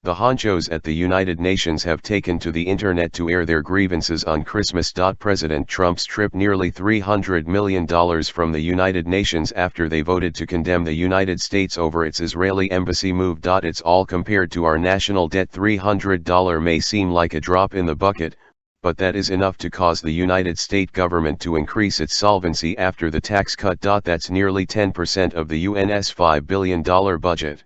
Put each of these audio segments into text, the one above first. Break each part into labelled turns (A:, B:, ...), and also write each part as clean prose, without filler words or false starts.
A: The honchos at the United Nations have taken to the internet to air their grievances on Christmas. President Trump's trip nearly $300 million from the United Nations after they voted to condemn the United States over its Israeli embassy move. It's all compared to our national debt. $300 may seem like a drop in the bucket, but that is enough to cause the United States government to increase its solvency after the tax cut. That's nearly 10% of the UN's $5 billion budget.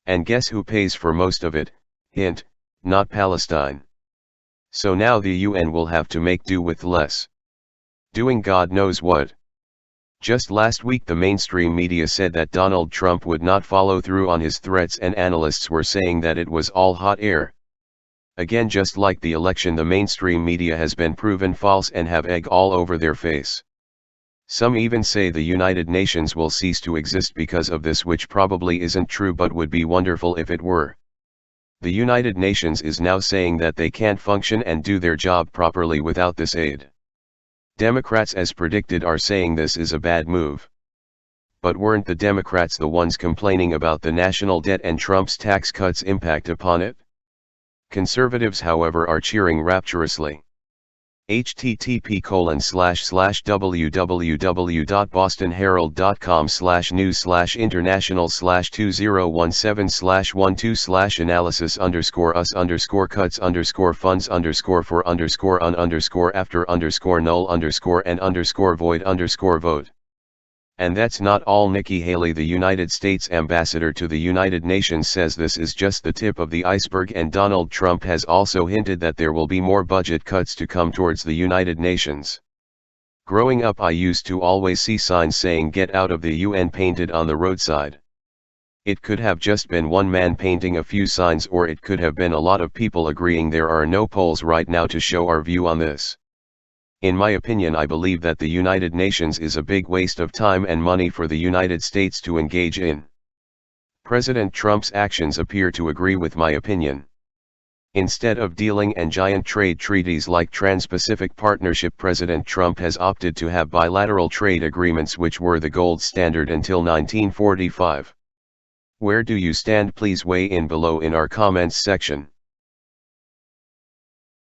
A: And guess who pays for most of it? Hint, not Palestine. So now the UN will have to make do with less. Doing God knows what. Just last week the mainstream media said that Donald Trump would not follow through on his threats, and analysts were saying that it was all hot air. Again, just like the election, the mainstream media has been proven false and have egg all over their face. Some even say the United Nations will cease to exist because of this, which probably isn't true but would be wonderful if it were. The United Nations is now saying that they can't function and do their job properly without this aid. Democrats, as predicted, are saying this is a bad move. But weren't the Democrats the ones complaining about the national debt and Trump's tax cuts' impact upon it? Conservatives, however, are cheering rapturously. http://www.bostonherald.com/news/international/2017/1/2/analysis_us_cuts_fund_us_for_vote. And that's not all. Nikki Haley, the United States ambassador to the United Nations, says this is just the tip of the iceberg, and Donald Trump has also hinted that there will be more budget cuts to come towards the United Nations. Growing up, I used to always see signs saying "Get out of the UN" painted on the roadside. It could have just been one man painting a few signs, or it could have been a lot of people agreeing. There are no polls right now to show our view on this. In my opinion, I believe that the United Nations is a big waste of time and money for the United States to engage in. President Trump's actions appear to agree with my opinion. Instead of dealing and giant trade treaties like Trans-Pacific Partnership, President Trump has opted to have bilateral trade agreements, which were the gold standard until 1945. Where do you stand? Please weigh in below in our comments section.